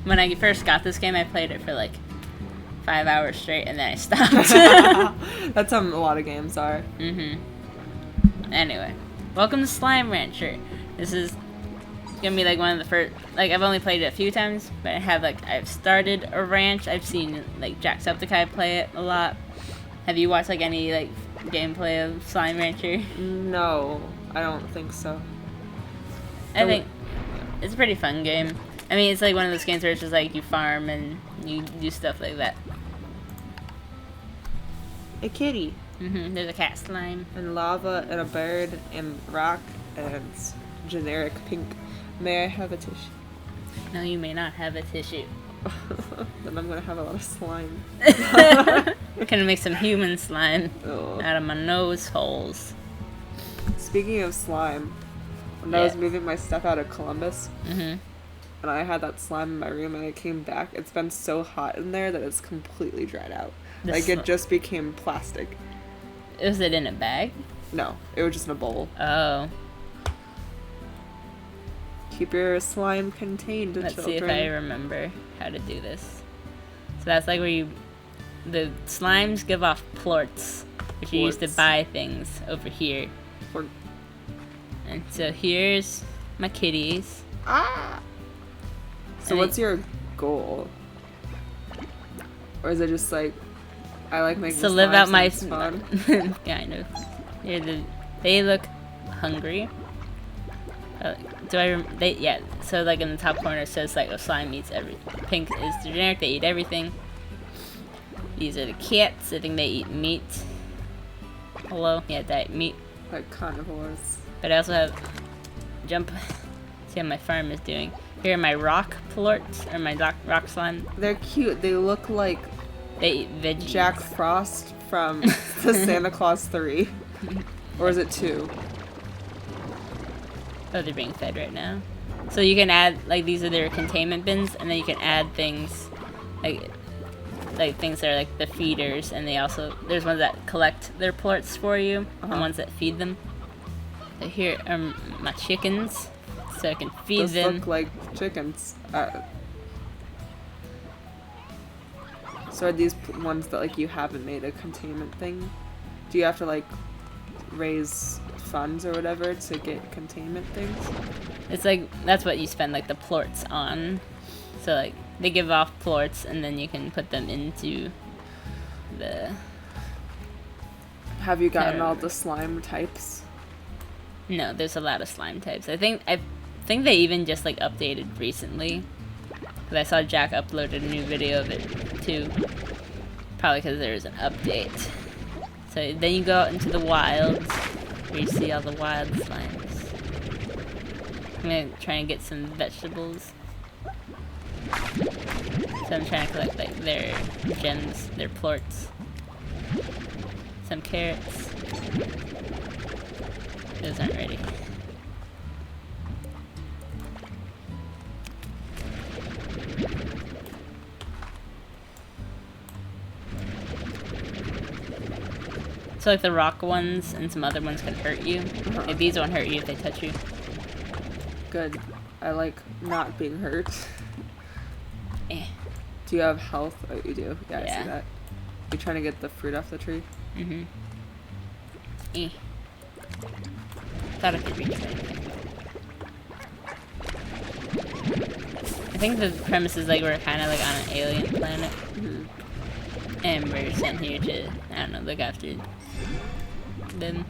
when I first got this game, I played it for like 5 hours straight, and then I stopped. That's how a lot of games are. Anyway, welcome to Slime Rancher. This is gonna be like one of the first. Like I've only played it a few times, but I've started a ranch. I've seen like Jacksepticeye play it a lot. Have you watched like any like gameplay of Slime Rancher? No, I don't think so. I think it's a pretty fun game. I mean, it's like one of those games where it's just like you farm and you do stuff like that. A kitty. There's a cat slime. And lava and a bird and rock and generic pink. May I have a tissue? No, you may not have a tissue. Then I'm gonna have a lot of slime. Gonna make some human slime Oh. out of my nose holes. Speaking of slime, when I was moving my stuff out of Columbus, and I had that slime in my room and I came back, it's been so hot in there that it's completely dried out. Like it just became plastic. Was it in a bag? No, it was just in a bowl. Oh. Keep your slime contained, Let's children. see if I remember how to do this. So that's like where the slimes give off plorts, which you use to buy things over here. And so here's my kitties. Ah! So what's your goal? Or is it just like, I like making to live out my fun? kind of. Here, they look hungry. So like in the top corner it says like a slime eats everything. Pink is the generic, they eat everything. These are the cats, I think they eat meat. Hello? Yeah, they eat meat. Like carnivores. But I also have see how my farm is doing. Here are my rock plorts, or my rock slime. They're cute. They look like they eat veggies. Jack Frost from the Santa Claus 3. Or is it 2? Oh, they're being fed right now. So you can add, like, these are their containment bins, and then you can add things, like things that are like the feeders, and there's ones that collect their plorts for you, and ones that feed them. So here are my chickens, so I can feed them. Those look like chickens. So are these ones that like you haven't made a containment thing? Do you have to like raise funds or whatever to get containment things? It's like that's what you spend like the plorts on. So like they give off plorts and then you can put them into the. Have you gotten all the slime types? No, there's a lot of slime types. I think they even just like updated recently. Cause I saw Jack uploaded a new video of it too. Probably because there's an update. So then you go out into the wilds where you see all the wild slimes. I'm gonna try and get some vegetables. So I'm trying to collect like their gems, their plorts. Some carrots. Those aren't ready. So like the rock ones and some other ones can hurt you. Like these won't hurt you if they touch you. Good. I like not being hurt. Eh. Do you have health? Oh, you do. Yeah, I Yeah. see that. You trying to get the fruit off the tree? Mm-hmm. Eh. Thought I could reach that. I think the premise is like we're kind of like on an alien planet. And we're sent here to, I don't know, look after them.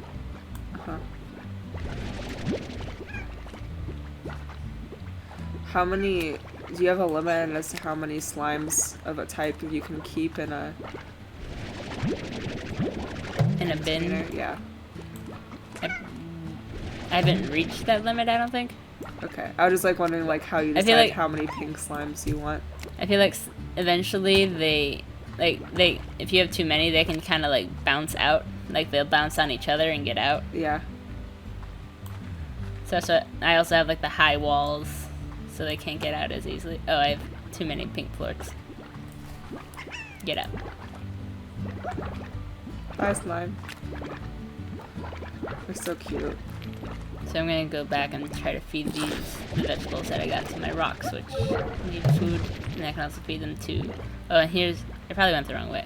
How many, do you have a limit as to how many slimes of a type you can keep in a In a bin? container? Yeah. I haven't reached that limit, I don't think. Okay. I was just like wondering like how you I feel decide like- how many pink slimes you want. I feel like eventually they if you have too many, they can kind of like bounce out. Like they'll bounce on each other and get out. Yeah. So I also have like the high walls, so they can't get out as easily. Oh, I have too many pink plorts. Get out. Bye, slime. They're so cute. So I'm gonna go back and try to feed these vegetables that I got to my rocks, which need food, and I can also feed them to. Oh, and here's, I probably went the wrong way.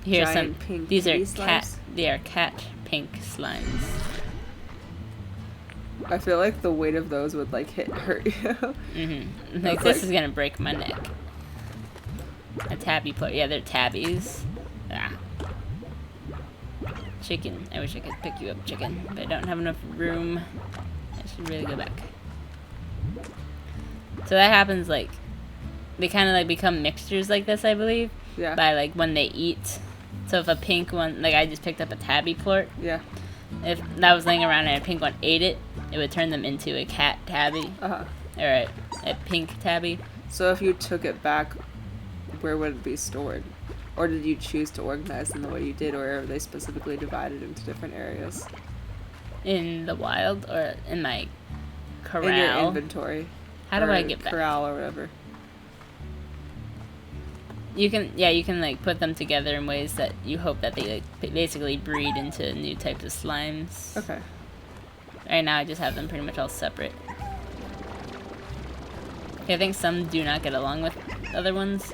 Here's Giant some. pink These are kitty cat. slimes? They are cat pink slimes. I feel like the weight of those would like hurt you. Like this is gonna break my neck. A tabby plate. Yeah, they're tabbies. Ah. Chicken. I wish I could pick you up, chicken, but I don't have enough room. I should really go back. So that happens, like, they kind of like become mixtures like this, I believe. Yeah. By like when they eat. So if a pink one, like I just picked up a tabby plort. Yeah. If that was laying around and a pink one ate it, it would turn them into a cat tabby. Uh-huh. Or a pink tabby. So if you took it back, where would it be stored? Or did you choose to organize them the way you did, or are they specifically divided into different areas? In the wild or in my corral? In your inventory. How do I get back? Corral or whatever. You can, yeah, you can like put them together in ways that you hope that they like basically breed into new types of slimes. Okay. Right now I just have them pretty much all separate. I think some do not get along with other ones.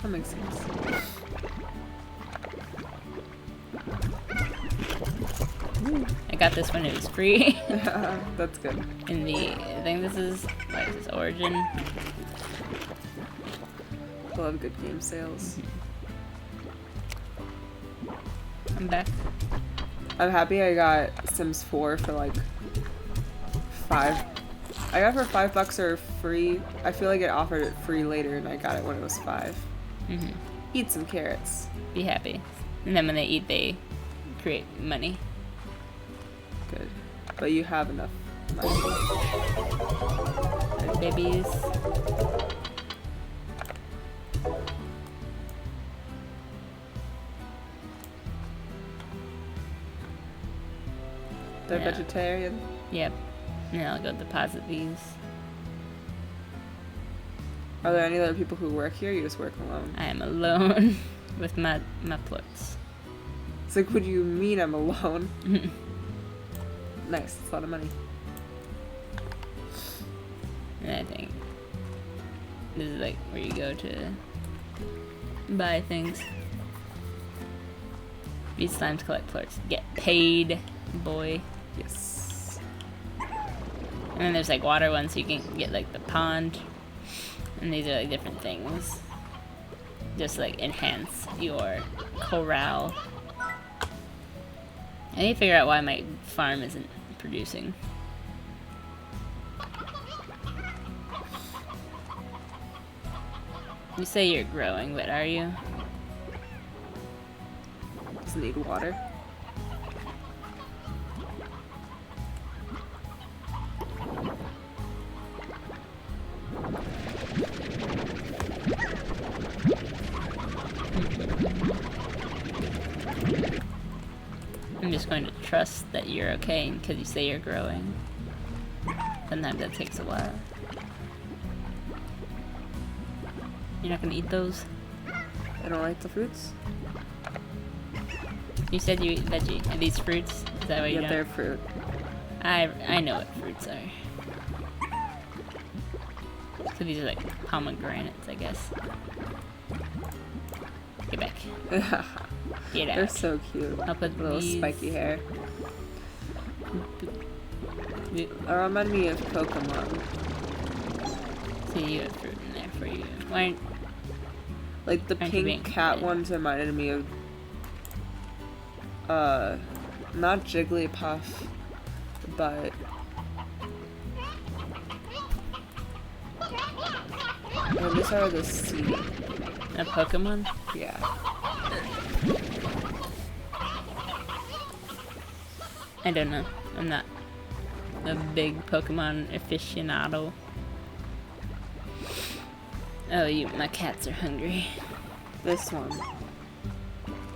That makes sense. I got this when it was free. That's good. In the, I think this is, what is this, Origin? Love good game sales. I'm back. I'm happy I got Sims 4 for like $5. I got it for $5 or free. I feel like it offered it free later, and I got it when it was $5. Eat some carrots. Be happy. And then when they eat, they create money. Good. But you have enough money. There's babies. They're Yeah. vegetarian. Yep. And then I'll go deposit these. Are there any other people who work here? You just work alone. I am alone with my plots. It's like, what do you mean I'm alone? Nice. That's a lot of money. And I think this is like where you go to buy things. These slimes collect plorts. Get paid, boy. Yes. And then there's like water ones, so you can get like the pond. And these are like different things. Just like enhance your corral. I need to figure out why my farm isn't producing. You say you're growing, but are you? Does it need water? I'm just going to trust that you're okay because you say you're growing. Sometimes that takes a while. You're not gonna eat those? I don't like the fruits. You said you eat veggie. Are these fruits? Is that what you Yeah, don't? they're fruit. I know what fruits are. So these are like pomegranates, I guess. Get back. Get out. They're so cute. I'll put Little these. spiky hair. Boop. They remind me of Pokemon. See, you have fruit in there for you. Why? Like the Aren't you being pink cat good? ones reminded me of not Jigglypuff, but I just saw the C. A Pokemon? Yeah. I don't know. I'm not a big Pokemon aficionado. Oh, my cats are hungry. This one.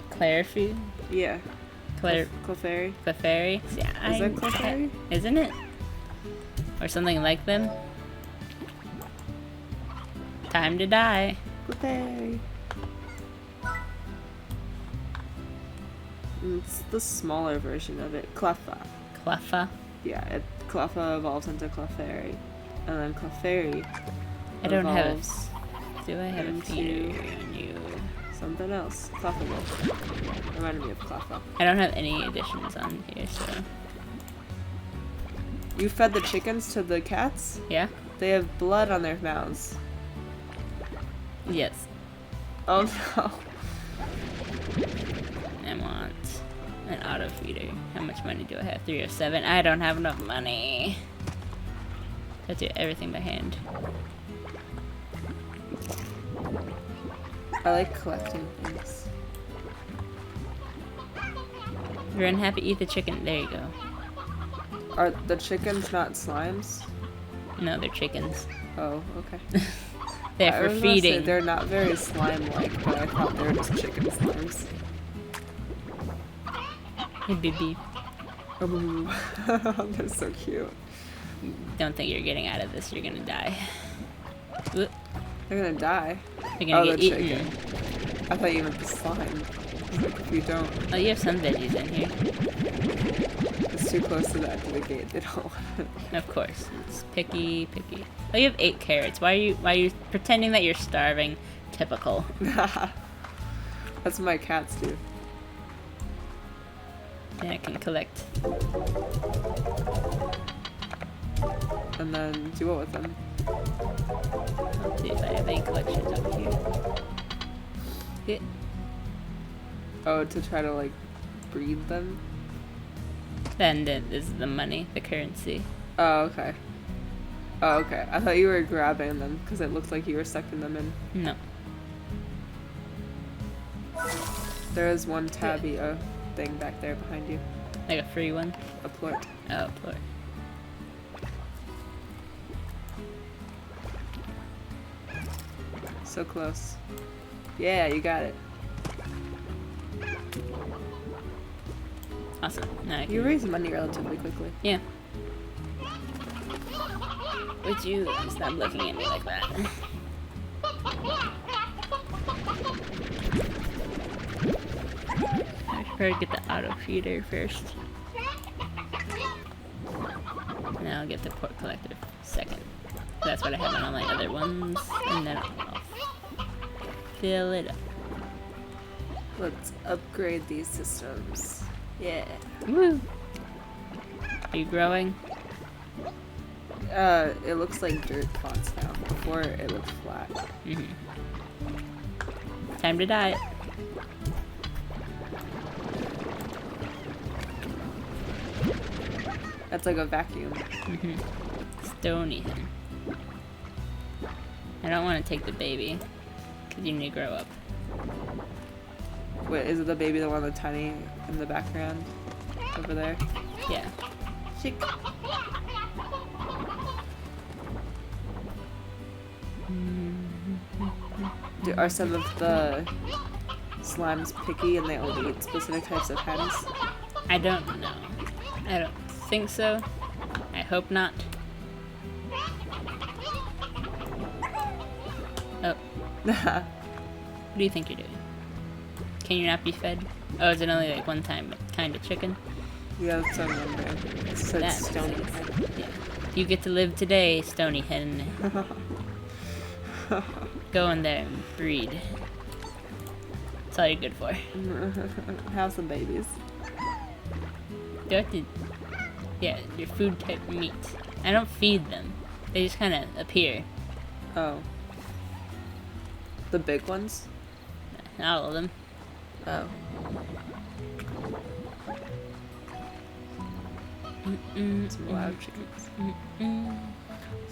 Clarifood? Yeah. Clefairy. Clefairy? Yeah, Is that Clefairy? Isn't it? Or something like them? Time to die. Clefairy. It's the smaller version of it. Cleffa. Cleffa? Yeah, Cleffa evolves into Clefairy. And then Clefairy I don't have a... evolves Do I have a feeder on you? something else. Cleffa reminded me of Cleffa. I don't have any additions on here, so... You fed the chickens to the cats? Yeah? They have blood on their mouths. Yes. Oh no. I want an auto feeder. How much money do I have? 307. I don't have enough money. I do everything by hand. I like collecting things. You're unhappy, eat the chicken. There you go. Are the chickens not slimes? No, they're chickens. Oh, okay. They're I for was gonna say feeding. they're not very slime-like, but I thought they were just chicken slimes. Hey, baby. They're so cute. Don't think you're getting out of this. You're gonna die. Oop. They're gonna die. You're gonna get the eaten. chicken. I thought you meant the slime. Like if you don't, Oh, you have some veggies in here. it's too close to the gate. They don't. Of course. It's picky, picky. Oh, you have 8 carrots. Why are you pretending that you're starving? Typical. That's what my cats do. Yeah, I can collect. And then do what with them? Let's see if I have any collections over here. Yeah. Oh, to try to like breed them? Then this is the money, the currency. Oh, okay. Oh, okay. I thought you were grabbing them because it looked like you were sucking them in. No. There is one tabby thing back there behind you. Like a free one? A plort. Oh, plort. So close. Yeah, you got it. Awesome. Now I can... You raise money relatively quickly. Yeah. Would you stop looking at me like that? I should probably get the auto feeder first. And then I'll get the port collector second. That's what I have on all my other ones. And then I'll fill it up. Let's upgrade these systems. Yeah. Woo! Are you growing? It looks like dirt pots now. Before it looked flat. Mm-hmm. Time to die. That's like a vacuum. Mm-hmm. Stony him. I don't want to take the baby, because you need to grow up. Wait, is it the baby, the one with the tiny in the background? Over there? Yeah. Chick. Are some of the slimes picky and they only eat specific types of hens? I don't know. I don't think so. I hope not. Oh. What do you think you're doing? Can you not be fed? Oh, is it only like one time kind of chicken? Yeah, that's what I'm wondering. It said That stony makes hen. sense. Yeah. You get to live today, Stony Hen. Go in there and breed. That's all you're good for. Have some babies. Do I have to... Yeah, your food type meat. I don't feed them. They just kind of appear. Oh. The big ones? Not all of them. Oh. Some loud chickens.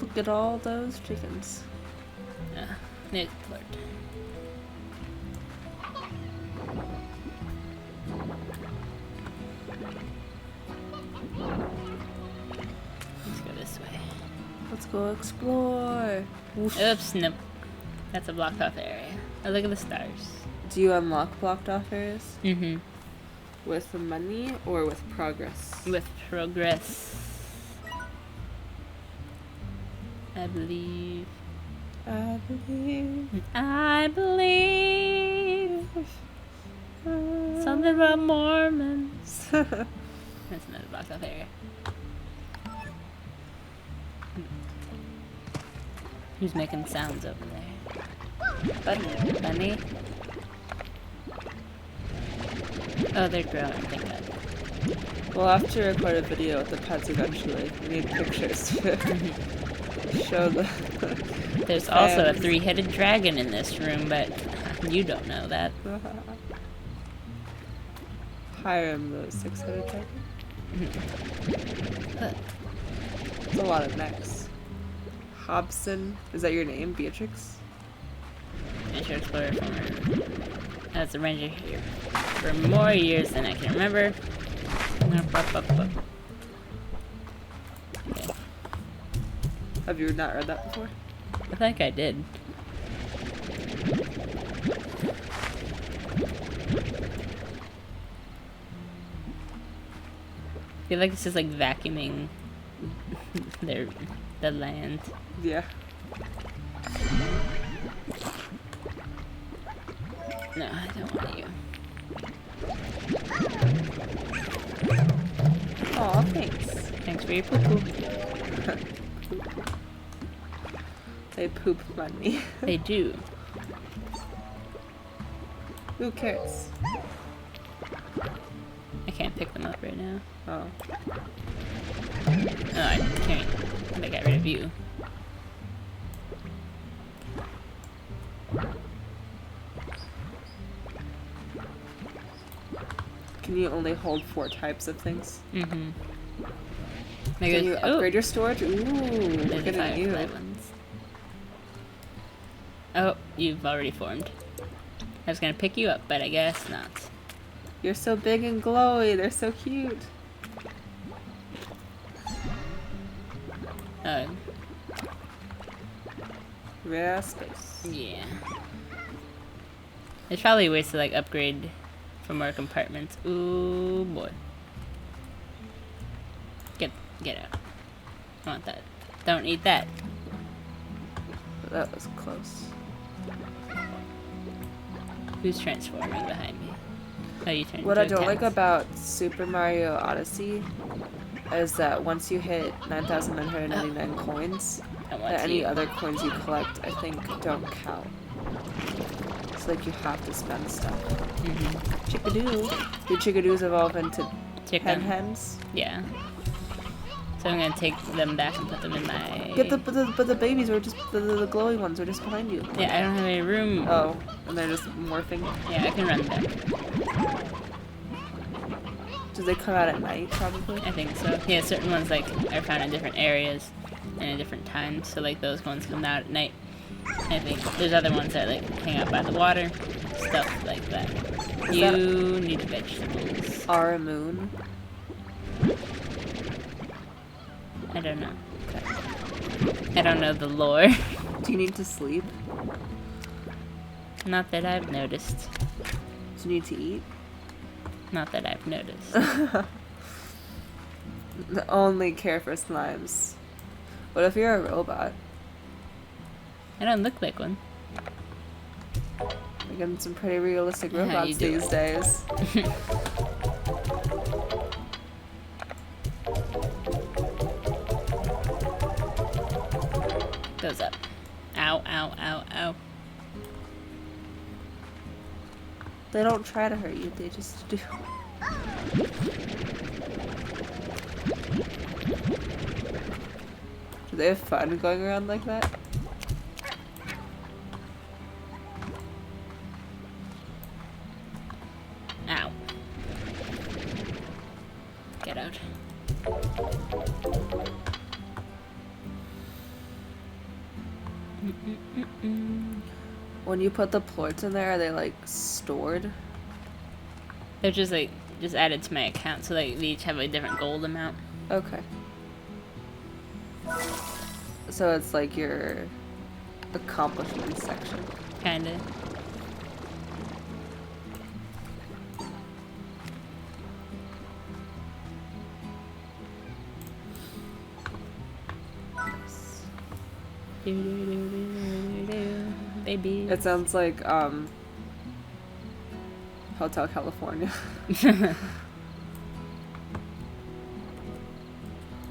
Look at all those chickens. There's Lord. Let's go this way. Let's go explore. Whoosh. Oops, nope. That's a blocked off area. Oh, look at the stars. Do you unlock blocked off areas? Mm-hmm. With the money or with progress? With progress. I believe. I believe. I believe. Something about Mormons. That's another blocked off area. Who's making sounds over there? Bunny? Oh, they're growing, thank God. We'll have to record a video with the pets eventually. We need pictures to show the There's also a 3-headed dragon in this room, but you don't know that. Hiram, the 6-headed dragon. It's a lot of necks. Hobson, is that your name, Beatrix? Adventure Explorer former. As a ranger here for more years than I can remember. Okay. Have you not read that before? I think I did. I feel like it's just like vacuuming the land. Yeah. No, I don't want you. Aw, thanks. Thanks for your poo-poo. They poop money. They do. Who cares? I can't pick them up right now. Oh. Oh, I can't. I got rid of you. Can you only hold 4 types of things? Mm-hmm. Can you upgrade your storage? Ooh, look There's at you. ones. Oh, you've already formed. I was gonna pick you up, but I guess not. You're so big and glowy. They're so cute. Oh, Rare space. yeah. There's probably ways to like upgrade for more compartments. Ooh boy. Get out. I want that. Don't eat that. That was close. Who's transforming behind me? Oh, you turned What I into a don't like cat. about Super Mario Odyssey is that once you hit 9,999 coins, I want any you. other coins you collect, I think, don't count. It's like you have to spend stuff. Mm-hmm. Chickadoo. Do chickadoos evolve into Chicken. hens? Yeah. So I'm gonna take them back and put them in my... But the babies are just, the glowy ones are just behind you. Yeah, I don't have any room. Oh, and they're just morphing. Yeah, I can run back. Do they come out at night, probably? I think so. Yeah, certain ones like are found in different areas and at different times. So like those ones come out at night. I think there's other ones that like hang out by the water, stuff like that. You need vegetables. Our moon. I don't know. I don't know the lore. Do you need to sleep? Not that I've noticed. Do you need to eat? Not that I've noticed. Only care for slimes. What if you're a robot? I don't look like one. We're getting some pretty realistic How you robots doing? these days. Goes up. Ow, ow, ow, ow. They don't try to hurt you, they just do. Do they have fun going around like that? Ow. Get out. When you put the plorts in there, are they like stored? They're just like just added to my account, so like they each have a different gold amount. Okay. So it's like your accomplishments section. Kinda. Baby. It sounds like Hotel California.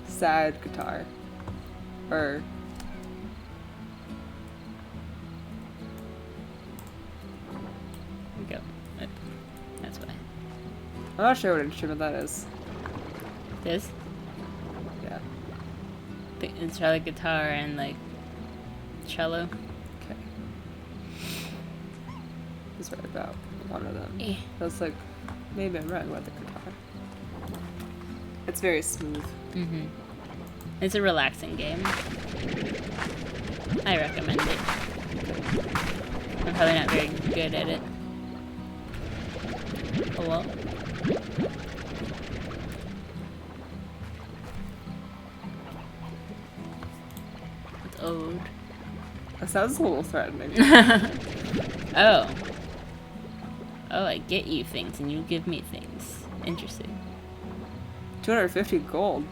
Sad guitar. Or I'm not sure what instrument that is. This? Yeah. It's probably guitar and like cello. Okay. It's right about one of them. Eh. That's like, maybe I'm wrong about the guitar. It's very smooth. Mm-hmm. It's a relaxing game. I recommend it. I'm probably not very good at it. Hello? It's old. That sounds a little threatening. Oh. Oh, I get you things and you give me things. Interesting. 250 gold.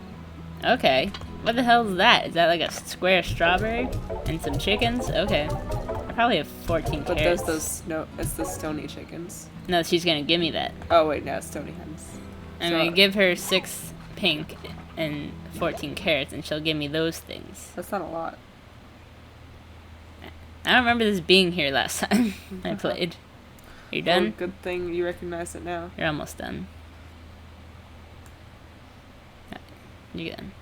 Okay. What the hell is that? Is that like a square strawberry? And some chickens? Okay. I probably have 14 But carrots. there's it's the stony chickens. No, she's gonna give me that. Oh wait, no, stony hens. I'm gonna give her 6 pink and 14 carrots and she'll give me those things. That's not a lot. I don't remember this being here last time I played. Are you done? Well, good thing you recognize it now. You're almost done. You're done.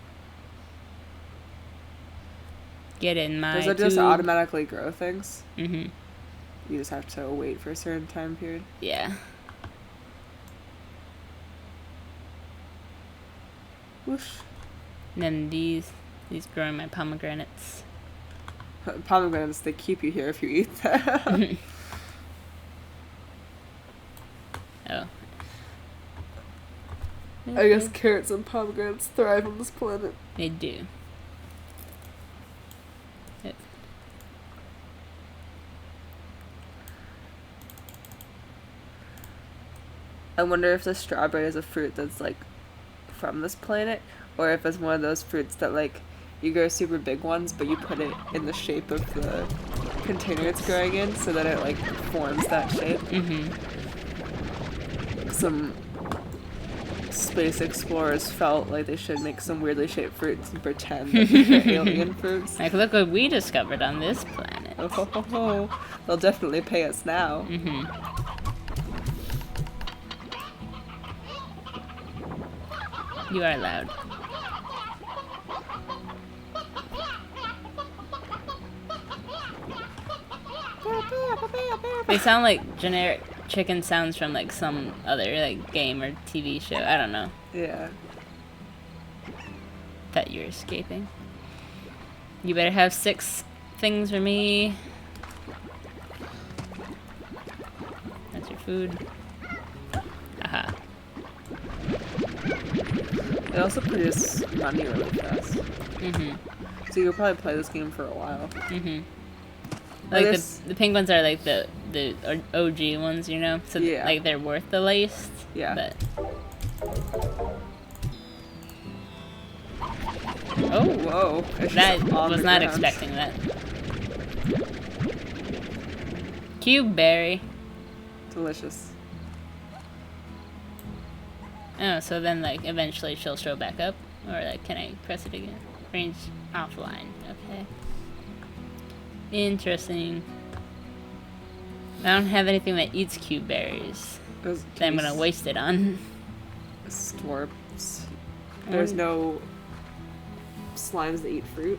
Get in my Does it just tube. automatically grow things? Mm-hmm. You just have to wait for a certain time period. Yeah. Whoosh. And then these grow in my pomegranates. Pomegranates, they keep you here if you eat them. Oh. I guess carrots and pomegranates thrive on this planet. They do. Yep. I wonder if the strawberry is a fruit that's like from this planet, or if it's one of those fruits that like you grow super big ones, but you put it in the shape of the container it's growing in, so that it like forms that shape. Mm-hmm. Some space explorers felt like they should make some weirdly shaped fruits and pretend that they're alien fruits. Like, look what we discovered on this planet. Oh, ho, ho, ho. They'll definitely pay us now. Mm-hmm. You are loud. They sound like generic chicken sounds from like some other like game or TV show. I don't know. Yeah. That you're escaping. You better have 6 things for me. That's your food. Aha. They also produce money really fast. Mm-hmm. So you'll probably play this game for a while. Mm-hmm. I Like guess- the pink ones are like the OG ones, you know? So Yeah. like they're worth the least. Yeah. But oh, Whoa. It's that just on was the not ground. expecting that. Cube berry. Delicious. Oh, so then like eventually she'll show back up, or like can I press it again? Range offline. Okay. Interesting. I don't have anything that eats cube berries that I'm gonna waste it on. Storms. There's no slimes that eat fruit.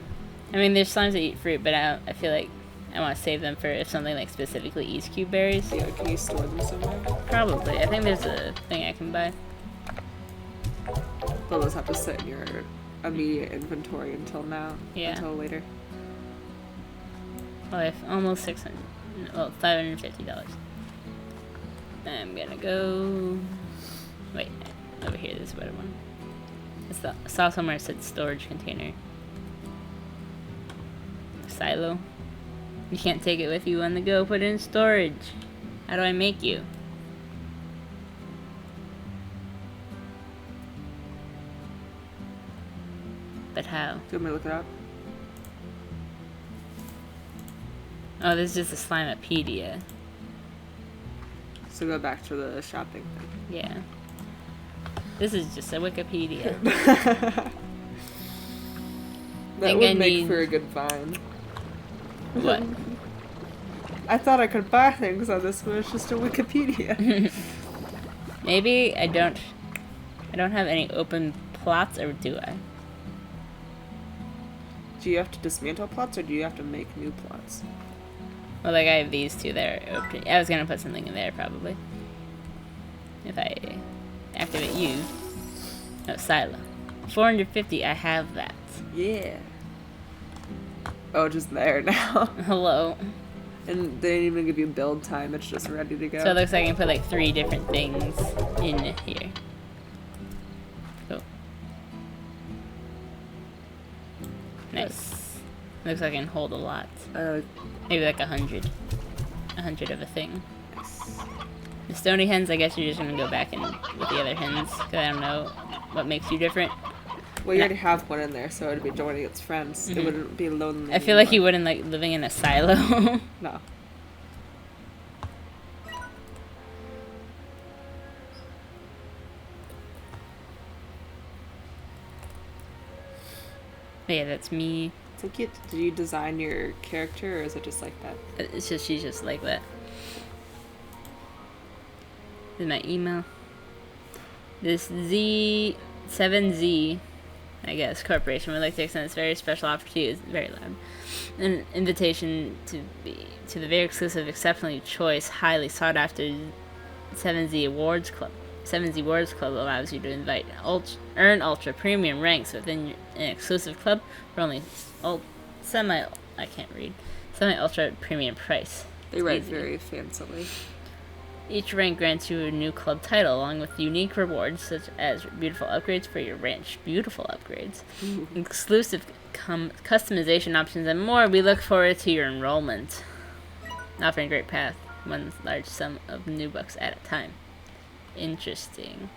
I mean, there's slimes that eat fruit, but I feel like I want to save them for if something like specifically eats cube berries. Yeah, can you store them somewhere? Probably. I think there's a thing I can buy. They'll just have to sit in your immediate inventory until now. Yeah. Until later. Well, I have almost $$550. I'm gonna go. Wait, over here. This is what I want. I saw somewhere it said storage container. Silo. You can't take it with you on the go. Put it in storage. How do I make you? But how? Do you want me to look it up? Oh, this is just a Slimepedia. So go back to the shopping thing. Yeah. This is just a Wikipedia. That Think would I make need- for a good vine. What? I thought I could buy things on this, but it's just a Wikipedia. Maybe I don't have any open plots, or do I? Do you have to dismantle plots, or do you have to make new plots? Well, like I have these two that are open. I was gonna put something in there probably. If I activate you. No, silo. 450, I have that. Yeah. Oh, just there now. Hello. And they didn't even give you build time, it's just ready to go. So it looks like I can put like 3 different things in here. Cool. Nice. Looks like I can hold a lot. Maybe like 100. 100 of a thing. The stony hens, I guess you're just gonna go back in with the other hens, because I don't know what makes you different. Well, you already have one in there, so it'd be joining its friends. It wouldn't be lonely. I feel like you wouldn't like living in a silo. No. But yeah, that's me. So cute. Did you design your character, or is it just like that? It's just, she's just like that. This is my email. This Z7Z, I guess, corporation would like to extend this very special opportunity. It's very loud. An invitation to the very exclusive, exceptionally choice, highly sought after 7Z Awards Club. 7Z Awards Club allows you to earn ultra premium ranks within an exclusive club for only semi ultra premium price. They write very fancily. Each rank grants you a new club title, along with unique rewards such as beautiful upgrades for your ranch, exclusive customization options, and more. We look forward to your enrollment. Offering a great path, one large sum of new bucks at a time. Interesting.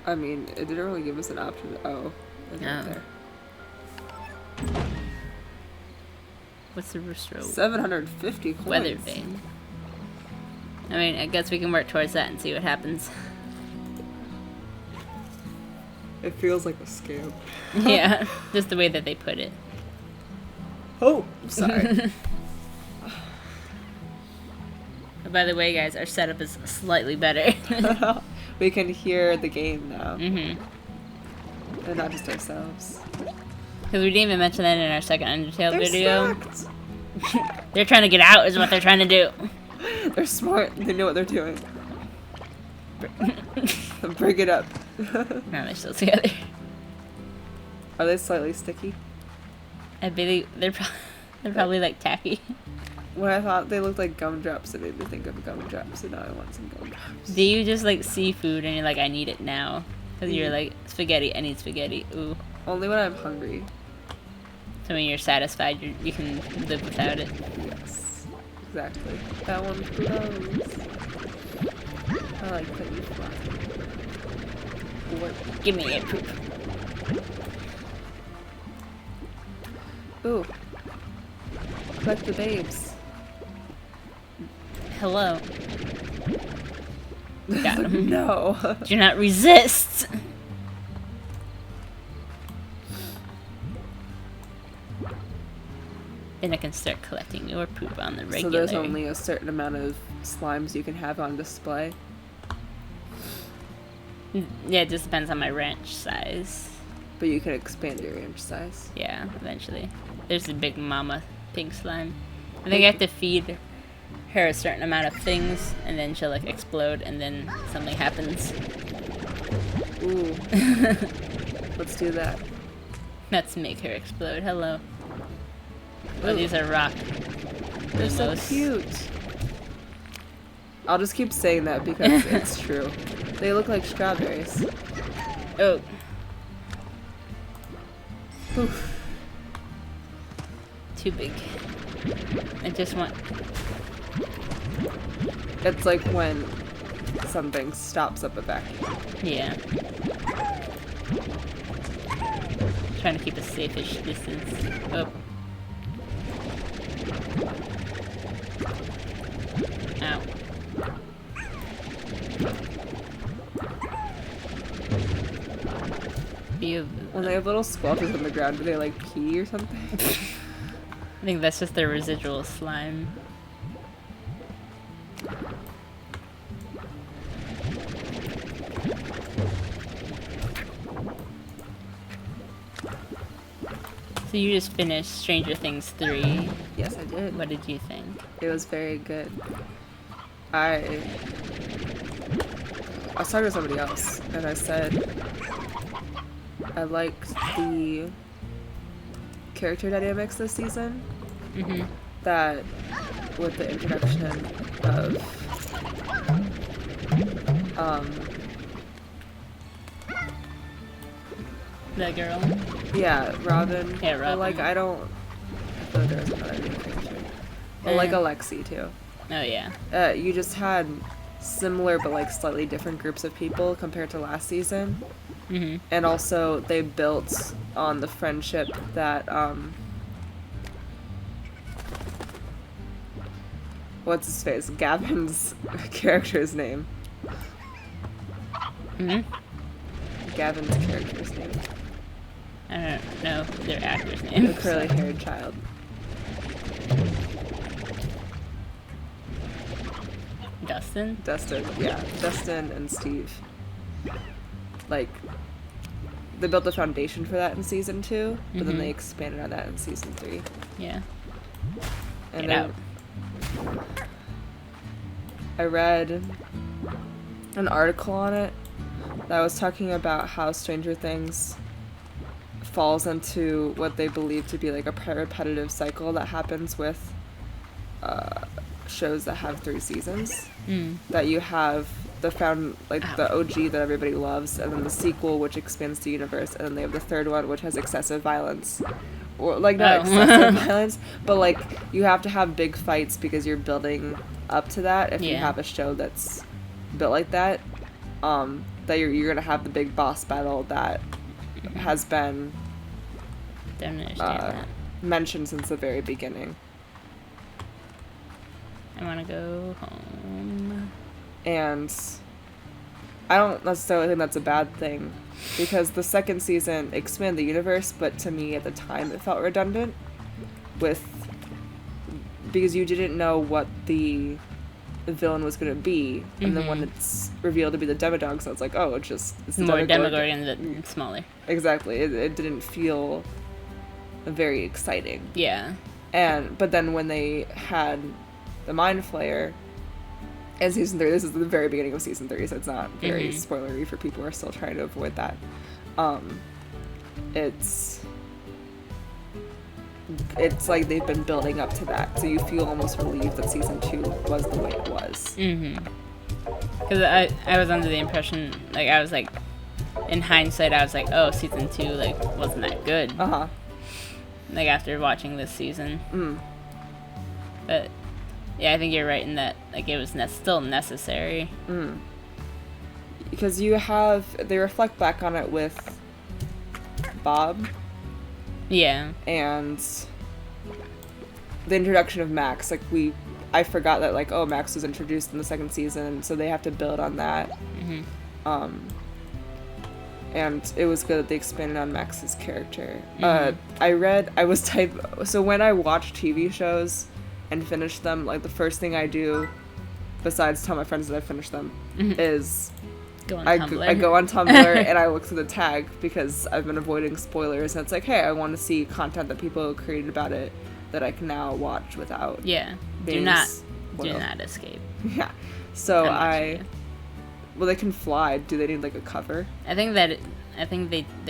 I mean, it didn't really give us an option. Oh, it's right there. What's the restro? 750 coins. Weather vane. I mean, I guess we can work towards that and see what happens. It feels like a scam. Yeah, just the way that they put it. Oh, sorry. By the way, guys, our setup is slightly better. We can hear the game now. Mm-hmm. And not just ourselves. Because we didn't even mention that in our second Undertale video. Stacked. They're trying to get out is what they're trying to do. They're smart. They know what they're doing. Bring it up. No, they're still together. Are they slightly sticky? I believe they're probably like tacky. When I thought they looked like gumdrops, it made me think of gumdrops, and now I want some gumdrops. Do you just like seafood and you're like, I need it now? Because you're like, spaghetti, I need spaghetti. Ooh. Only when I'm hungry. So when you're satisfied, you can live without it. Yes. Exactly. That one flows. I like that you fly. What? Give me a poop. Ooh. Collect the babes. Hello. Got him. No. Do not resist. Then I can start collecting your poop on the regular. So there's only a certain amount of slimes you can have on display? Yeah, it just depends on my ranch size. But you can expand your ranch size. Yeah, eventually. There's the big mama pink slime. I think I have to feed her a certain amount of things, and then she'll like explode, and then something happens. Ooh. Let's do that. Let's make her explode. Hello. Oh, these are rock. They're so cute. I'll just keep saying that because it's true. They look like strawberries. Oh. Oof. Too big. I just want... It's like when something stops up a vacuum. Yeah. Trying to keep a safe-ish distance. Oh. Ow. When they have little squelches on the ground, do they like pee or something? I think that's just their residual slime. So you just finished Stranger Things 3. Yes, I did. What did you think? It was very good. I was talking to somebody else, and I said I liked the character dynamics this season. Mm-hmm. That with the introduction of That girl? yeah, Robin. Yeah, Robin. But, like, I feel like there was another main character. But like Alexi too. Oh yeah. You just had similar but like slightly different groups of people compared to last season. Mm-hmm. And also they built on the friendship that what's his face? Gavin's character's name. Mm-hmm. Gavin's character's name. I don't know their actor's name. The curly-haired child. Dustin? Dustin, yeah. Dustin and Steve. Like, they built the foundation for that in season 2, but then they expanded on that in season 3. Yeah. And Get then out. I read an article on it that was talking about how Stranger Things falls into what they believe to be like a repetitive cycle that happens with shows that have 3 seasons. That you have the the OG that everybody loves, and then the sequel which expands the universe, and then they have the third one which has excessive violence. Or like not excessive violence, but like you have to have big fights because you're building up to that if you have a show that's built like that. That you're gonna have the big boss battle that has been Don't understand that. mentioned since the very beginning. I wanna go home. And I don't necessarily think that's a bad thing, because the second season expanded the universe, but to me at the time it felt redundant because you didn't know what the villain was going to be, and then when it's revealed to be the Demogorgon, so it's like, oh, it's the More Demogorgon. Demogorgon, but smaller. Exactly. It didn't feel very exciting. Yeah. But then when they had the Mind Flayer in season 3, this is the very beginning of season 3, so it's not very spoilery for people who are still trying to avoid that. It's like they've been building up to that, so you feel almost relieved that season 2 was the way it was. Because I was under the impression, like, I was like, in hindsight, I was like, oh, season 2, like, wasn't that good. Like, after watching this season. But yeah, I think you're right in that, like, it was still necessary. Because they reflect back on it with Bob. Yeah. And the introduction of Max, like, I forgot that, like, oh, Max was introduced in the second season, so they have to build on that. And it was good that they expanded on Max's character. So when I watch TV shows and finish them, like, the first thing I do, besides tell my friends that I finished them, is I go on Tumblr and I look through the tag, because I've been avoiding spoilers, and it's like, hey, I want to see content that people created about it that I can now watch without do not escape. Yeah. So well, they can fly. Do they need like a cover? I think they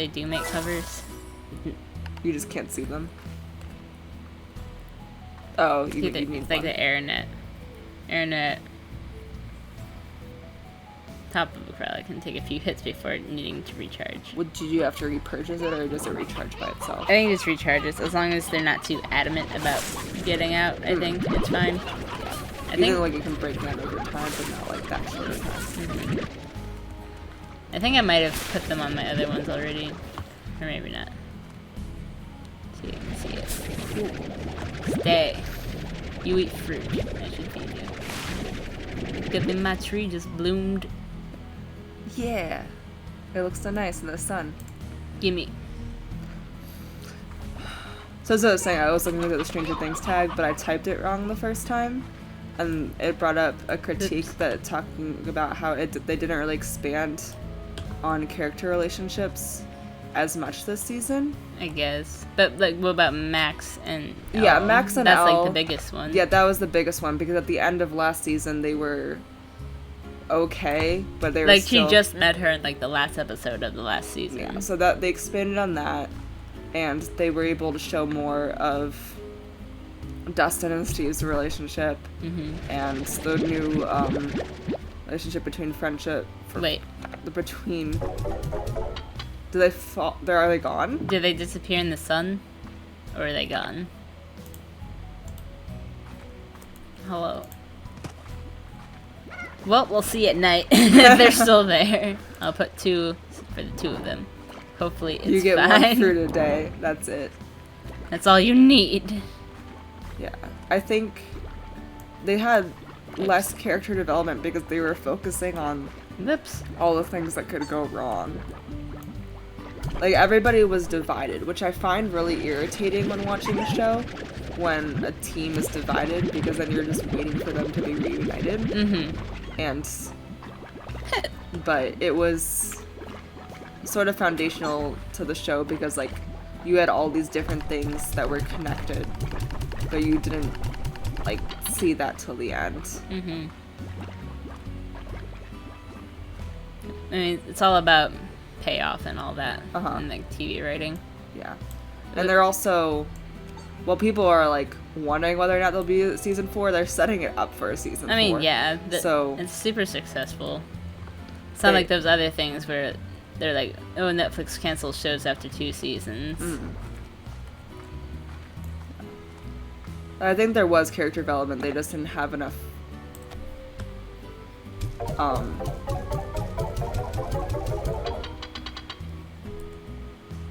do make covers. You just can't see them. Oh, you need like one. the AirNet top of a crowd can take a few hits before needing to recharge. Did you have to repurchase it, or does it recharge by itself? I think it just recharges, as long as they're not too adamant about getting out. I think it's fine. I think like it can break down over time, but not like that short of time. I think I might have put them on my other ones already, or maybe not. See, you can see it. Ooh. Stay. You eat fruit. I should feed you. Good thing my tree just bloomed. Yeah. It looks so nice in the sun. Gimme. So as I was saying, I was looking at the Stranger Things tag, but I typed it wrong the first time. And it brought up a critique that talking about how they didn't really expand on character relationships as much this season. I guess. But, like, what about Max and Elle? Yeah, Max and That's, Elle, like, the biggest one. Yeah, that was the biggest one, because at the end of last season, they were okay, but they were like, still... she just met her in, like, the last episode of the last season. Yeah, so that they expanded on that, and they were able to show more of Dustin and Steve's relationship, and the new relationship between between... Do they fall? Are they gone? Did they disappear in the sun? Or are they gone? Hello. Well, we'll see at night if they're still there. I'll put 2 for the 2 of them. Hopefully it's fine. You get 1 fruit a day. That's it. That's all you need. Yeah. I think they had less character development because they were focusing on all the things that could go wrong. Like, everybody was divided, which I find really irritating when watching a show, when a team is divided, because then you're just waiting for them to be reunited. But it was sort of foundational to the show, because, like, you had all these different things that were connected, but you didn't, like, see that till the end. I mean, it's all about payoff and all that in, like, TV writing. Yeah. And they're also... Well, people are, like, wondering whether or not there'll be a season 4. They're setting it up for a season 4. I mean, yeah. So it's super successful. It's not like those other things where they're like, oh, Netflix cancels shows after 2 seasons. I think there was character development. They just didn't have enough...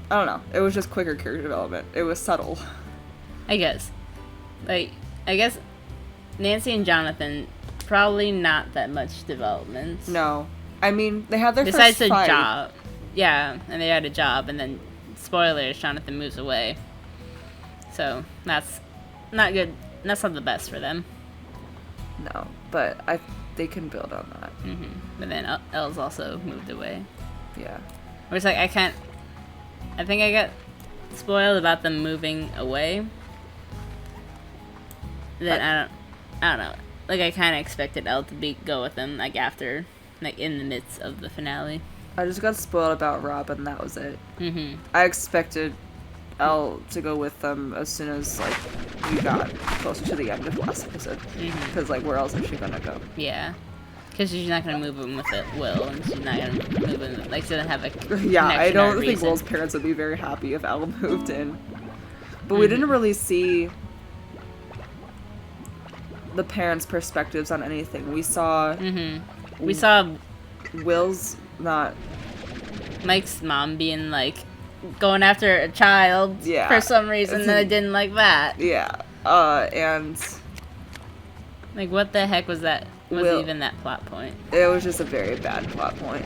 I don't know. It was just quicker character development. It was subtle. I guess. Like, I guess Nancy and Jonathan, probably not that much development. No. I mean, they had their Besides first fight. the job. Yeah, and they had a job, and then, spoilers, Jonathan moves away. So, that's not good. That's not the best for them. No, but they can build on that. But then Elle's also moved away. Yeah. Where it's like, I think I got spoiled about them moving away. Then I don't know. Like, I kind of expected Elle to go with them, like, after, like, in the midst of the finale. I just got spoiled about Rob, and that was it. I expected Elle to go with them as soon as, like, we got closer to the end of last episode. Because, like, where else is she gonna go? Yeah. Because she's not gonna move in with Will, and she's not gonna move in, like, she doesn't have a Yeah, I don't think reason. Will's parents would be very happy if Elle moved in. But we didn't really see the parents' perspectives on anything. We saw... We saw Will's not... Mike's mom being, like, going after a child for some reason, and I didn't like that. Yeah. And... Like, what the heck was that? Was even that plot point? It was just a very bad plot point.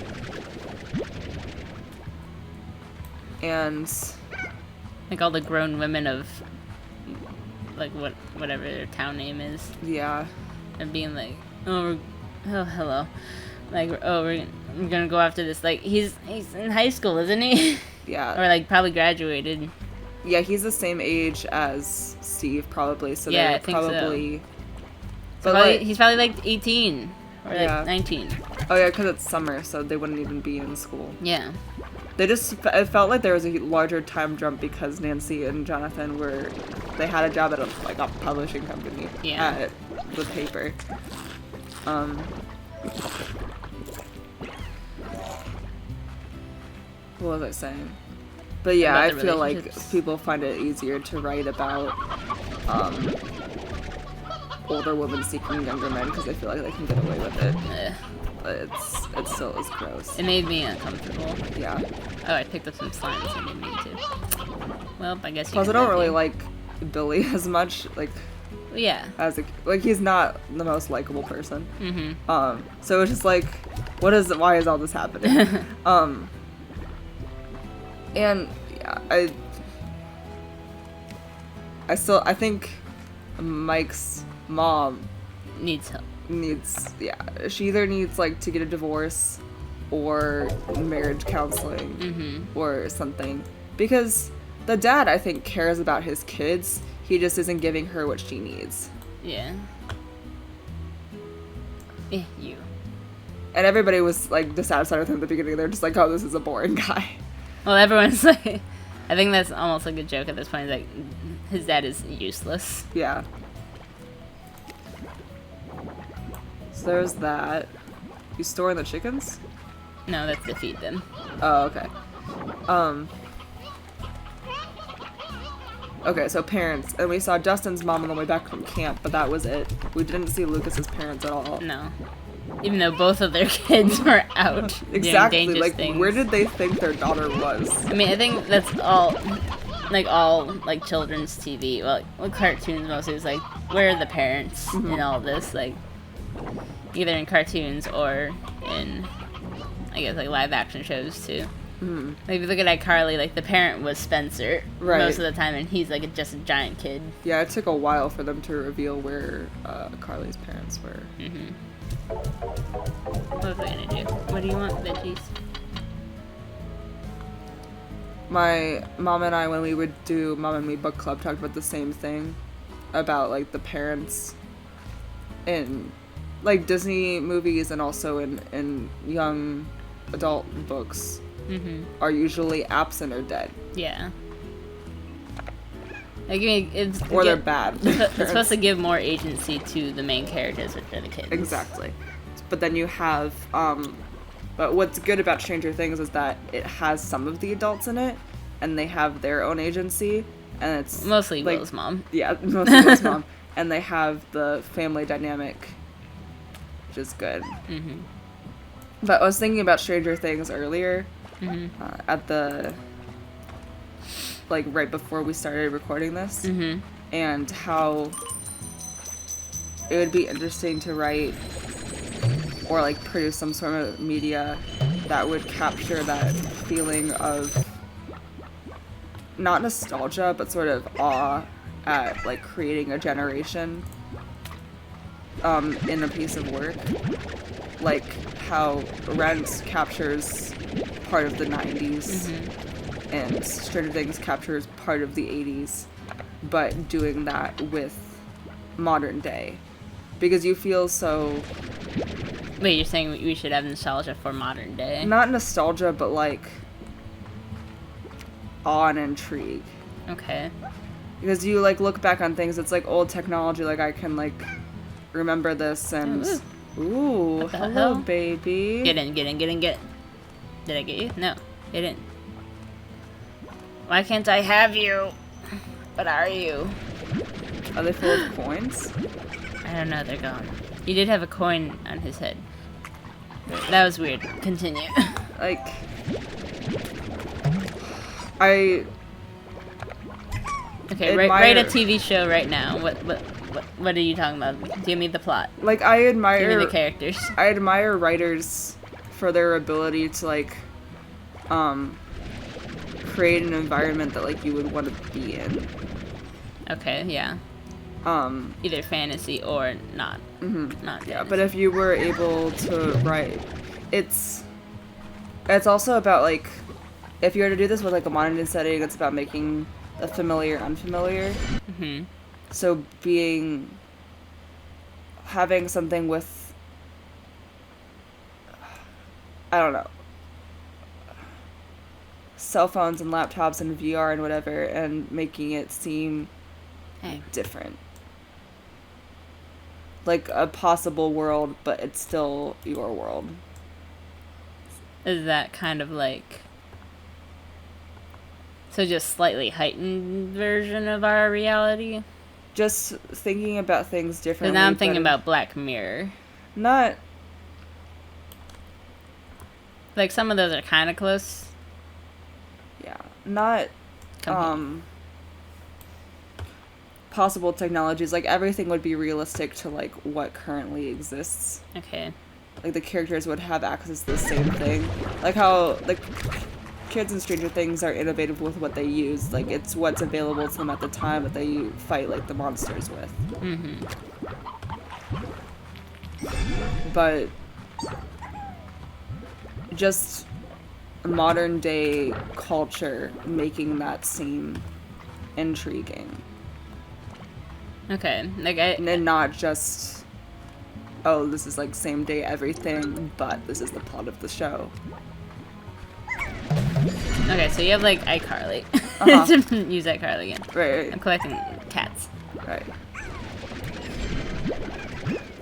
And... Like, all the grown women of... Like, whatever their town name is. Yeah. And being like, oh, hello. Like, oh, we're gonna go after this. Like, he's in high school, isn't he? Yeah. Or, like, probably graduated. Yeah, he's the same age as Steve, probably. So Yeah, they're I think probably... so. But Probably, like, he's probably, like, 18. Or, like, 19. Oh, yeah, because it's summer, so they wouldn't even be in school. Yeah. It felt like there was a larger time jump because Nancy and Jonathan they had a job at a publishing company. Yeah. At the paper. What was I saying? But yeah, I feel like people find it easier to write about older women seeking younger men because they feel like they can get away with it. But it still is gross. It made me uncomfortable. Yeah. Oh, I picked up some slimes. I didn't mean to. Well, I guess you Plus, I don't really like Billy as much. Like, yeah. He's not the most likable person. So it was just like, why is all this happening? And yeah, I think Mike's mom needs help. She either needs like to get a divorce or marriage counseling or something. Because the dad, I think, cares about his kids. He just isn't giving her what she needs. Yeah. You. And everybody was, like, dissatisfied with him at the beginning. They're just like, oh, this is a boring guy. Well, everyone's like... I think that's almost like a joke at this point. Like, his dad is useless. Yeah. So there's that. You storing the chickens? No, that's to feed them. Oh, okay. Okay, so parents. And we saw Justin's mom on the way back from camp, but that was it. We didn't see Lucas's parents at all. No. Even though both of their kids were out Exactly. doing dangerous Like, things. where did they think their daughter was? I mean, I think that's all children's TV. Well, cartoons mostly. It's like, where are the parents in all this? Like, either in cartoons or in, I guess, like, live action shows, too. Like, if you look at iCarly, like, the parent was Spencer most of the time, and he's, like, just a giant kid. Yeah, it took a while for them to reveal where Carly's parents were. What was I gonna do? What do you want, veggies? My mom and I, when we would do Mom and Me Book Club, talked about the same thing. About, like, the parents in, like, Disney movies and also in young adult books are usually absent or dead. Yeah. Like, I mean, Or they're bad. It's supposed to give more agency to the main characters, which are the kids. Exactly. But then you have, but what's good about Stranger Things is that it has some of the adults in it, and they have their own agency, and it's... Mostly like, Will's mom. Yeah, mostly Will's mom. And they have the family dynamic, which is good. But I was thinking about Stranger Things earlier, at the... like, right before we started recording this, and how it would be interesting to write or, like, produce some sort of media that would capture that feeling of not nostalgia, but sort of awe at, like, creating a generation in a piece of work. Like how Rent captures part of the 90s and Stranger Things captures part of the 80s, but doing that with modern day. Because you feel so... Wait, you're saying we should have nostalgia for modern day? Not nostalgia, but, like, awe and intrigue. Okay. Because you, like, look back on things, it's like old technology, like, I can, like, remember this and... Ooh, hello, hell? baby. Get in. Did I get you? No, get in. Why can't I have you? What are you? Are they full of coins? I don't know, they're gone. You did have a coin on his head. That was weird. Continue. Like... I... Okay, admire... write a TV show right now. What are you talking about? Give me the plot. Like, I admire... Give me the characters. I admire writers for their ability to, like, create an environment that, like, you would want to be in. Okay, yeah. Either fantasy or not. Not Yeah, fantasy. but if you were able to write... It's also about, like... If you were to do this with, like, a modern day setting, it's about making the familiar unfamiliar. So having something with, I don't know, cell phones and laptops and VR and whatever, and making it seem different. Like a possible world, but it's still your world. Is that kind of like... So just slightly heightened version of our reality? Just thinking about things differently. Because now I'm thinking about Black Mirror. Not... Like, some of those are kind of close. Yeah. Not, possible technologies. Like, everything would be realistic to, like, what currently exists. Okay. Like, the characters would have access to the same thing. Like how, like... Kids in Stranger Things are innovative with what they use. Like, it's what's available to them at the time that they fight, like, the monsters with. But just modern day culture making that seem intriguing. Okay, like And not just, oh, this is like same day everything, but this is the plot of the show. Okay, so you have like iCarly. To use iCarly again. Right. I'm collecting cats. Right.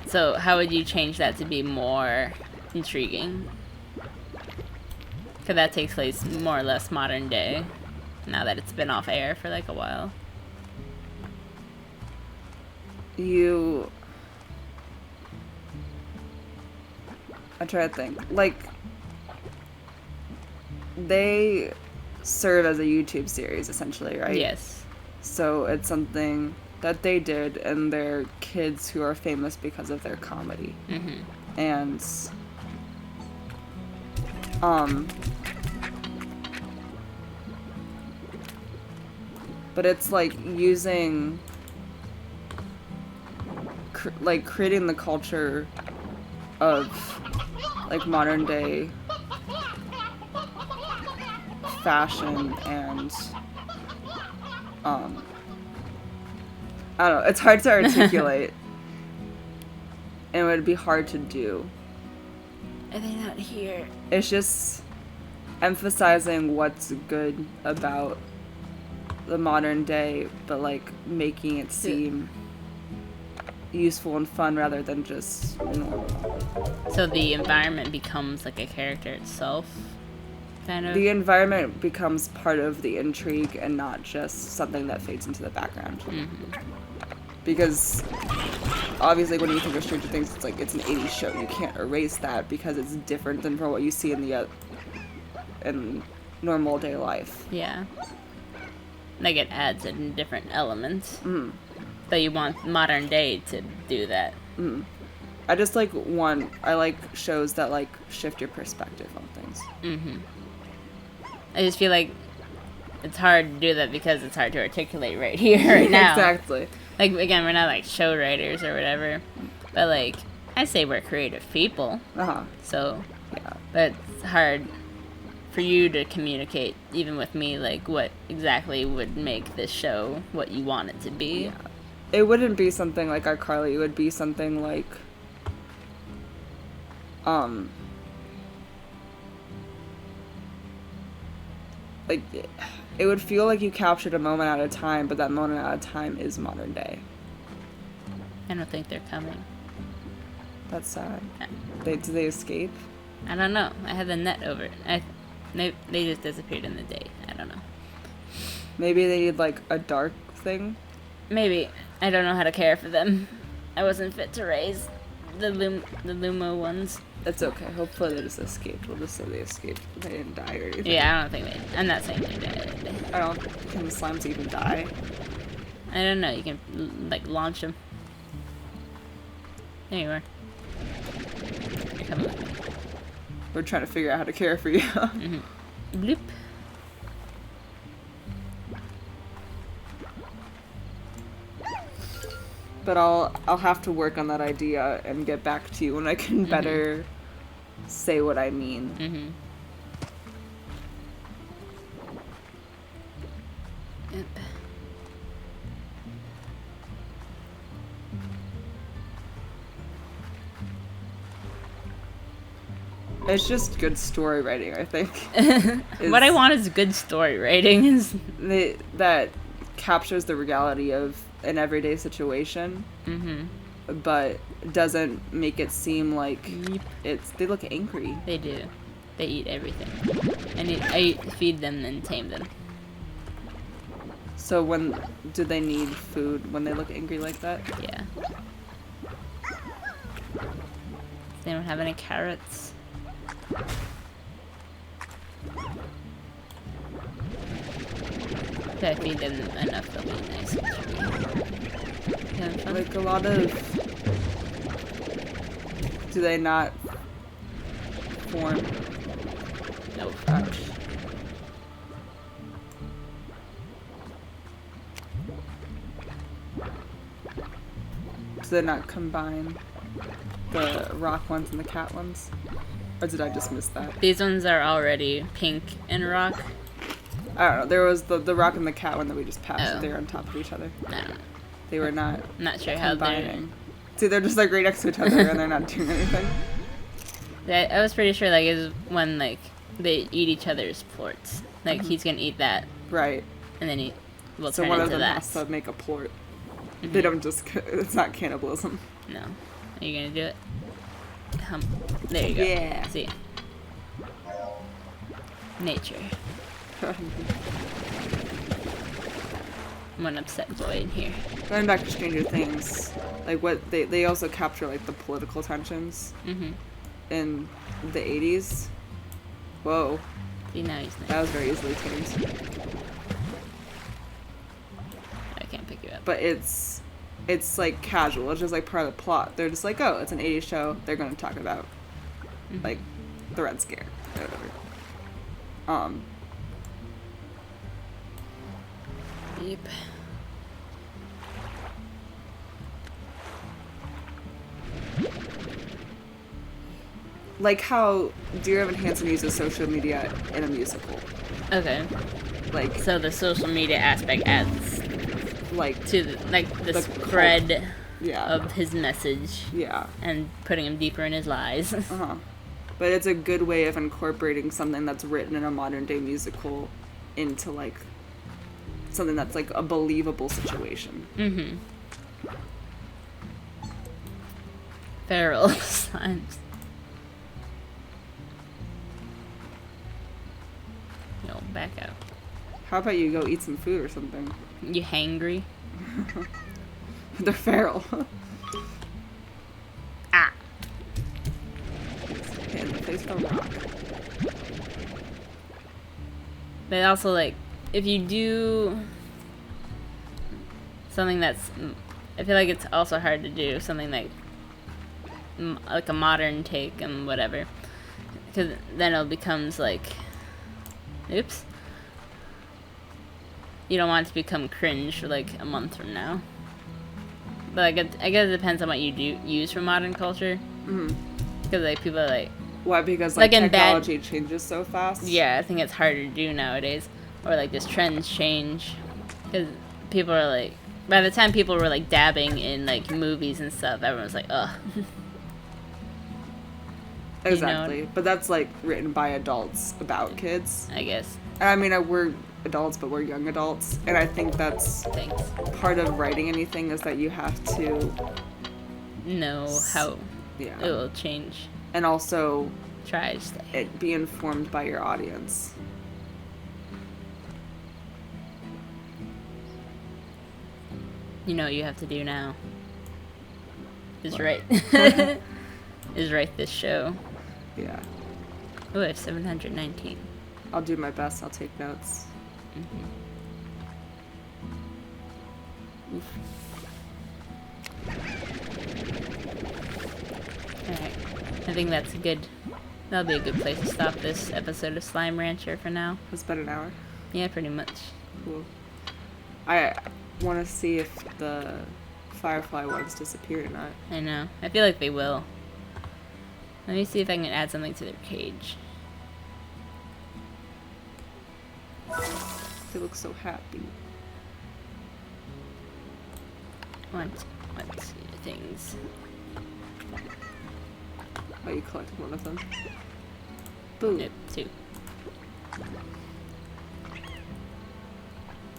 So how would you change that to be more intriguing? Because that takes place more or less modern day, now that it's been off air for like a while. I try to think. Like, they serve as a YouTube series, essentially, right? Yes. So it's something that they did, and they're kids who are famous because of their comedy. Mm-hmm. And, but it's like using, like creating the culture of like modern day fashion and I don't know, it's hard to articulate. And it would be hard to do. Are they not here? It's just emphasizing what's good about the modern day, but like making it seem useful and fun rather than just normal. So the environment becomes like a character itself, kind of? The environment becomes part of the intrigue and not just something that fades into the background. Mm-hmm. Because obviously when you think of Stranger Things, it's like it's an 80s show. You can't erase that because it's different than from what you see in the in normal day life. Yeah. Like it adds in different elements. Mm. But you want modern day to do that. Mm. I just like I like shows that like shift your perspective on things. Mm-hmm. I just feel like it's hard to do that because it's hard to articulate right here, right now. Exactly. Like, again, we're not like show writers or whatever. But like, I say we're creative people. Uh-huh. So, yeah. But it's hard for you to communicate, even with me, like what exactly would make this show what you want it to be. Yeah. It wouldn't be something like iCarly. It would be something like, like, it would feel like you captured a moment at a time, but that moment at a time is modern day. I don't think they're coming. That's sad. Did they escape? I don't know. I had the net over it. They just disappeared in the day. I don't know. Maybe they need, like, a dark thing? Maybe. I don't know how to care for them. I wasn't fit to raise the Lumo ones. It's okay. Hopefully they just escaped. We'll just say they escaped. They didn't die or anything. Yeah, I don't think they... I'm not saying they died. I don't... Can the slimes even die? I don't know. You can, like, launch them. There you are. You're coming with me. We're trying to figure out how to care for you. Mm-hmm. Bloop. But I'll have to work on that idea and get back to you when I can better say what I mean. Mm-hmm. Yep. It's just good story writing, I think. What I want is good story writing. That captures the reality of an everyday situation, but doesn't make it seem like they look angry. They do. They eat everything. I feed them and tame them. So do they need food when they look angry like that? Yeah. They don't have any carrots. If I feed them enough, they'll be nice. Like a lot of... Do they not form? Nope. Ouch. Do they not combine the rock ones and the cat ones? Or did I just miss that? These ones are already pink and rock. I don't know. There was the rock and the cat one that we just passed. Oh. They were on top of each other. No. They were not Not sure how they're... combining. See, they're just like right next to each other and they're not doing anything. I was pretty sure, like, is when, like, they eat each other's plorts. Like, he's gonna eat that, Right. and then he will So turn one of into them that. has to make a plort. They don't just... It's not cannibalism. No. Are you gonna do it? There you go. Yeah. See. Nature. One upset boy in here. Going back to Stranger Things, like what they also capture like the political tensions in the 80s. Whoa, See, now he's nice. that was very easily tamed. I can't pick you up. But it's like casual. It's just like part of the plot. They're just like, oh, it's an 80s show. They're going to talk about like the Red Scare or whatever. Yep. Like how Dear Evan Hansen uses social media in a musical. Okay. Like So the social media aspect adds like to the The spread yeah. of his message Yeah. and putting him deeper in his lies. Uh-huh. But it's a good way of incorporating something that's written in a modern day musical into like something that's like a believable situation. Feral slimes. No, back out. How about you go eat some food or something? You hangry? They're feral. Ah. Okay, in the face of a rock. But also, like, if you do something that's, I feel like it's also hard to do something like a modern take and whatever, because then it becomes like, oops, you don't want it to become cringe for like a month from now. But like, I guess it depends on what you do use for modern culture, because like people are like, Why? Because Like like in technology changes so fast. yeah, I think it's harder to do nowadays, or like just trends change, because people are like, by the time people were like dabbing in like movies and stuff, everyone was like, ugh. Exactly. But that's like written by adults about kids. I guess. I mean, we're adults, but we're young adults, and I think that's Thanks. part of writing anything is that you have to, Know how yeah, it will change. and also Try to stay. it be informed by your audience. You know what you have to do now. Is What? write. Is write this show. Yeah, Oh, I have 719. I'll do my best. I'll take notes. Alright. I think that's a good. That'll be a good place to stop this episode of Slime Rancher for now. It's been an hour. Yeah, pretty much. Cool. I want to see if the firefly ones disappeared or not. I know. I feel like they will. Let me see if I can add something to their cage. They look so happy. One, two things. Oh, you collected one of them. Boom. Nope, two.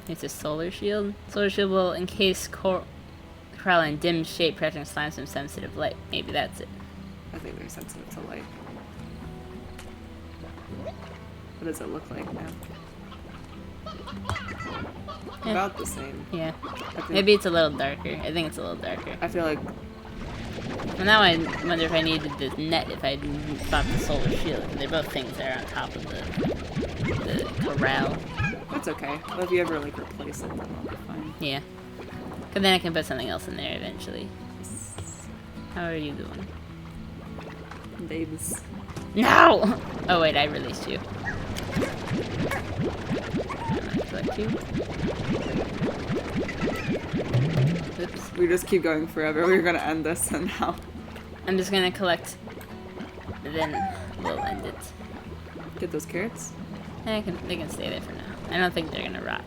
It's a solar shield. Solar shield will encase coral in dim shade, protecting slimes from sensitive light. Maybe that's it. I think they're sensitive to light. What does it look like now? Yeah. About the same. Yeah. I think, Maybe it's a little darker. I think it's a little darker. I feel like Well, now I wonder if I needed this net if I thought the solar shield. They're both things that are on top of the corral. that's okay. Well, if you ever like replace it, then I'll be fine. Yeah. But then I can put something else in there eventually. How are you doing? Babes. No! Oh wait, I released you. Collect you. Oops. We just keep going forever. We were gonna end this and now. I'm just gonna collect. Then we'll end it. Get those carrots? They can stay there for now. I don't think they're gonna rot.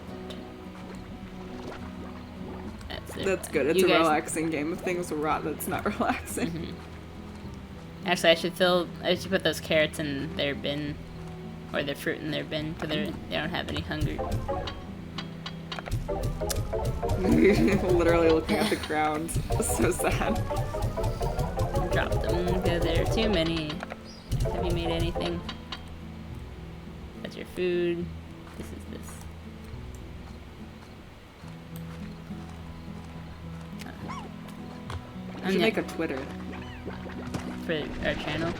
That's good. It's a relaxing game. If things rot, that's not relaxing. Mm-hmm. Actually, I should put those carrots in their bin, or their fruit in their bin, because they don't have any hunger. Literally looking at the ground. So sad. Drop them because there are too many. Have you made anything? That's your food. This is this. We should make a Twitter. For our channel?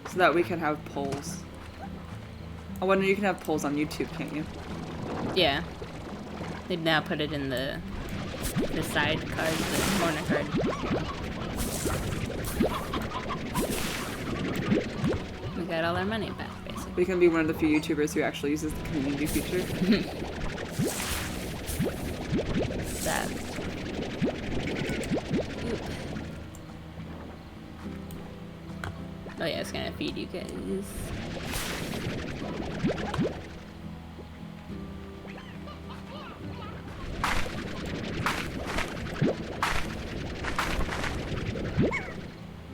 So that we can have polls. I wonder, you can have polls on YouTube, can't you? Yeah. They've now put it in the side card, the corner card. We got all our money back, basically. We can be one of the few YouTubers who actually uses the community feature. Sad. Oh yeah, it's gonna feed you guys.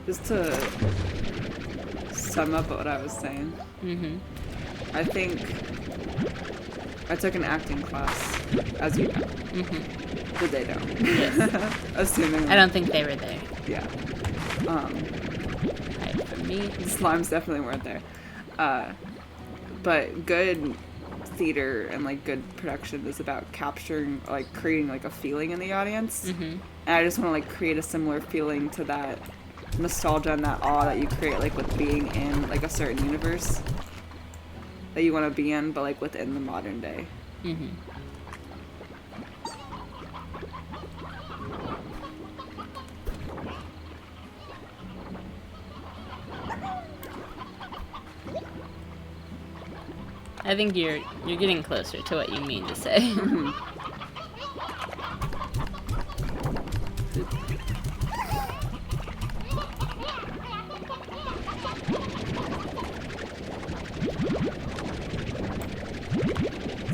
Just to sum up what I was saying, I think I took an acting class, as you know. But they don't. Yes. Assuming. I don't think they were there. Yeah. For me, the slimes definitely weren't there. But good theater and like good production is about capturing, like creating like a feeling in the audience. And I just want to like create a similar feeling to that nostalgia and that awe that you create like with being in like a certain universe that you want to be in, but like within the modern day. I think you're getting closer to what you mean to say.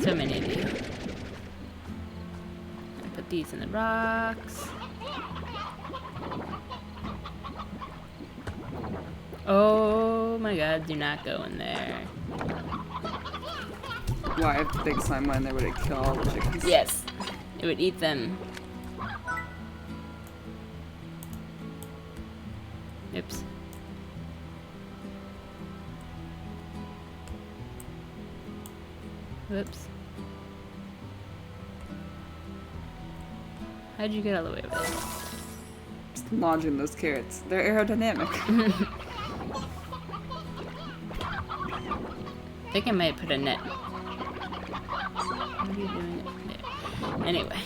So many of you. I put these in the rocks. Oh my god, do not go in there. Why, if the big slime went in there, would it kill all the chickens? Yes. It would eat them. Oops. Whoops. How'd you get all the way over there? Just launching those carrots. They're aerodynamic. I think I might put a net. What are you doing there? Anyway.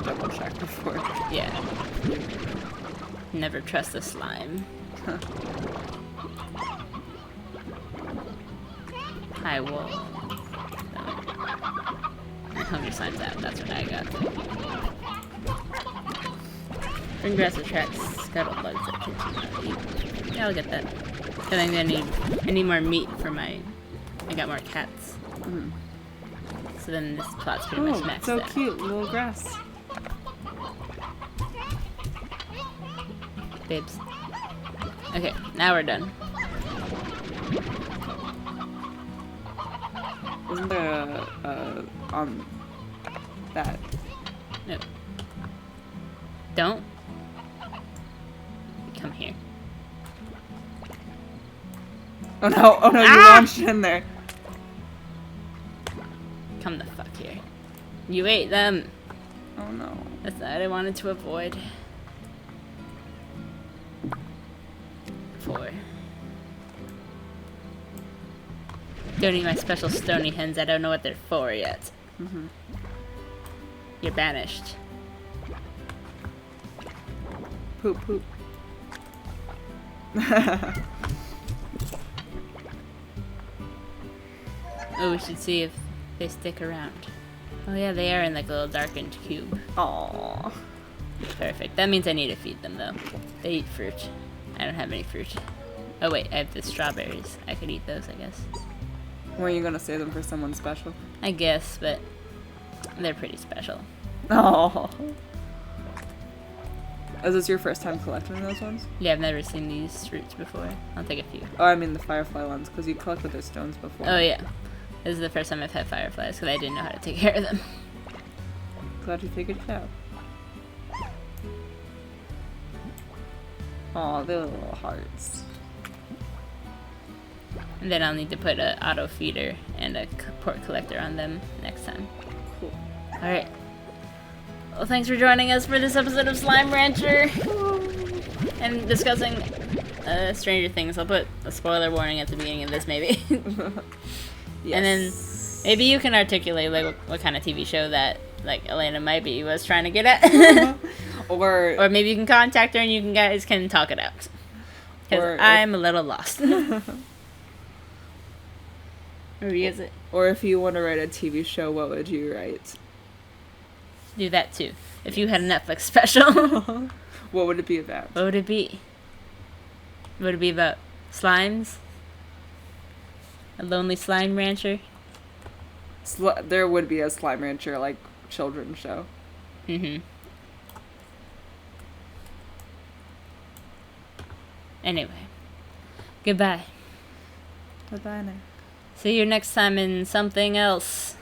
Double check before. Yeah. Never trust a slime. High wall. Hungry slime's out. That's what I got. Bring grass attracts scuttle bugs that continue to eat. Yeah, I'll get that. I think I need more meat for my. I got more cats. So then this plot's pretty much maxed so out. Cute, little grass. Babes. Okay, now we're done. Isn't there that? No. Don't. Come here. Oh no, you launched in there. Come the fuck here. You ate them. Oh no. That's what I wanted to avoid. 4. Don't eat my special stony hens. I don't know what they're for yet. You're banished. Poop, poop. Oh, we should see if they stick around. Oh yeah, they are in like a little darkened cube. Aww. Perfect. That means I need to feed them though. They eat fruit. I don't have any fruit. Oh wait, I have the strawberries. I could eat those, I guess. Were you gonna save them for someone special? I guess, but they're pretty special. Oh. Is this your first time collecting those ones? Yeah, I've never seen these fruits before. I'll take a few. Oh, I mean the firefly ones, because you collected their stones before. Oh yeah. This is the first time I've had fireflies, because I didn't know how to take care of them. Glad you figured it out. Aw, they're little hearts. And then I'll need to put an auto feeder and a port collector on them next time. Cool. Alright. Well, thanks for joining us for this episode of Slime Rancher. And discussing Stranger Things. I'll put a spoiler warning at the beginning of this, maybe. Yes. And then maybe you can articulate like what kind of TV show that like Elena might be was trying to get at. Or maybe you can contact her and you guys can talk it out. Because I'm a little lost. Or if you want to write a TV show, what would you write? Do that too. If you had a Netflix special. What would it be about? What would it be? Would it be about slimes? A lonely slime rancher? There would be a Slime Rancher, like, children's show. Mm-hmm. Anyway. Goodbye. Bye-bye now. See you next time in something else.